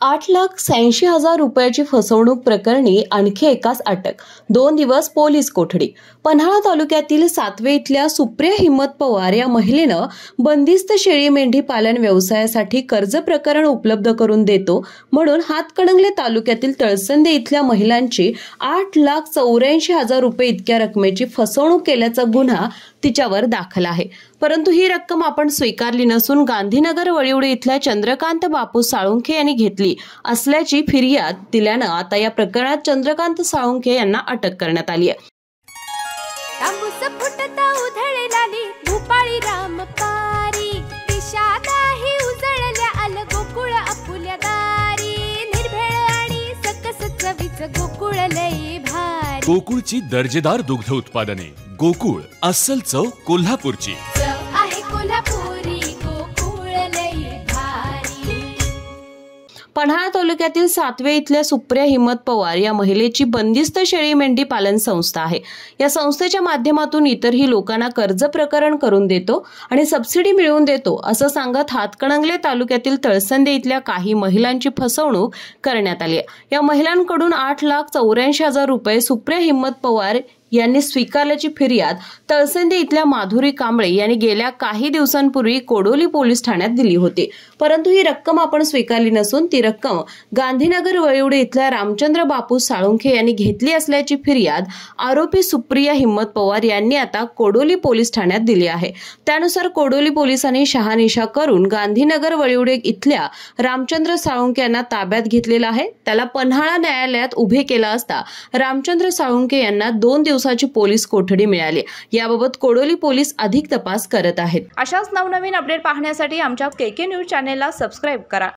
8,86,000 रुपयाची फसवणूक प्रकरणी आणखी एकास अटक, 2 दिवस पोलीस कोठडी। पन्हाळा तालुक्यातील सातवे इथल्या सुप्रिया हिम्मत पवार या महिलेनं बंदिस्त शेळी मेंढी पालन व्यवसायासाठी कर्ज प्रकरण उपलब्ध करून देतो म्हणून हातकणंगले तालुक्यातील तळसंदे इथल्या महिलांची 8,84,000 रुपये इतक्या रकमेची फसवणूक केल्याचा गुन्हा तिच्यावर दाखल आहे। परंतु ही रक्कम आपण स्वीकारली नसून गांधीनगर वळिवडे इथल्या चंद्रकांत बापू साळुंखे यांनी घेतली असल्याची फिर्याद दिल्यानं आता या प्रकरणात चंद्रकांत साळुंखे यांना अटक करण्यात आली आहे। गोकुळची दर्जेदार दुग्ध उत्पादने, गोकुळ अस्सल चव कोल्हापूरची। पन्हाळा तालुक्यातील सातवे इथल्या सुप्रिया हिम्मत पवार या महिलेची बंदिस्त शेळी मेंढी पालन संस्था आहे। या संस्थेच्या माध्यमातून इतरही लोकांना कर्ज प्रकरण करून देतो आणि सबसिडी मिळवून देतो असं सांगत हातकणंगले तालुक्यातील तळसंदे इथल्या काही महिलांची फसवणूक करण्यात आली आहे। या महिलांकडून 8,84,000 रुपये सुप्रिया हिम्मत पवार यांनी स्वीकारल्याची फिर्याद तळसंदे इथल्या माधुरी कांबळे यांनी गेल्या काही दिवसांपूर्वी कोडोली पोलीस ठाण्यात दिली होती। परंतु ही रक्कम आपण स्वीकारली नसून ती रक्कम गांधीनगर वळिवडे इथल्या रामचंद्र बापू साळुंखे यांनी घेतली असल्याची फिर्याद आरोपी सुप्रिया हिम्मत पवार यांनी आता कोडोली पोलीस ठाण्यात दिली आहे। त्यानुसार कोडोली पोलिसांनी शहानिशा करून गांधीनगर वळिवडे इथल्या रामचंद्र साळुंखे यांना ताब्यात घेतलेला आहे। त्याला पन्हाळा न्यायालयात उभे केला असता रामचंद्र साळुंखे यांना 2 दिवसाची पोलीस कोठडी मिळाली। याबाबत कोडोली पोलीस अधिक तपास करत आहेत। अशाच नवनवीन अपडेट पाहण्यासाठी आमच्या केके न्यूज चॅनेलला सबस्क्राइब करा।